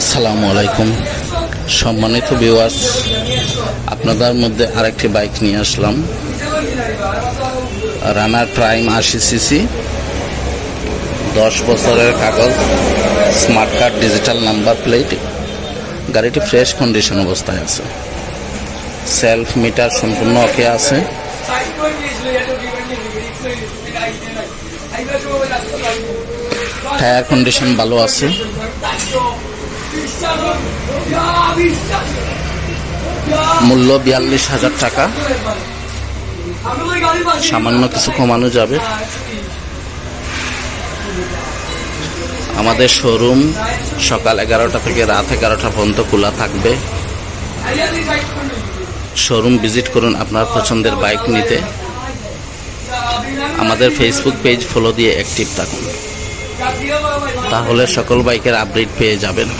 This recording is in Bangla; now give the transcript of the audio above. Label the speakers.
Speaker 1: আসসালামু আলাইকুম সম্মানিত ভিউয়ার্স, আপনাদের মধ্যে আরেকটি বাইক নিয়ে আসলাম। রানার প্রাইম 80 সিসি, 10 বছরের কাগজ, smart card, digital number plate. গাড়িটি ফ্রেশ কন্ডিশন অবস্থায় আছে। সেলফ মিটার সম্পূর্ণ ওকে আছে। টায়ার কন্ডিশন ভালো আছে। মূল্য 42,000 টাকা, সামান্য কিছু কমানো যাবে। আমাদের শোরুম সকাল 11টা থেকে রাত 11টা পর্যন্ত খোলা থাকবে। শোরুম ভিজিট করুন আপনার পছন্দের বাইক নিতে। আমাদের ফেসবুক পেজ ফলো দিয়ে অ্যাক্টিভ থাকুন, তাহলে সকল বাইকের আপডেট পেয়ে যাবেন।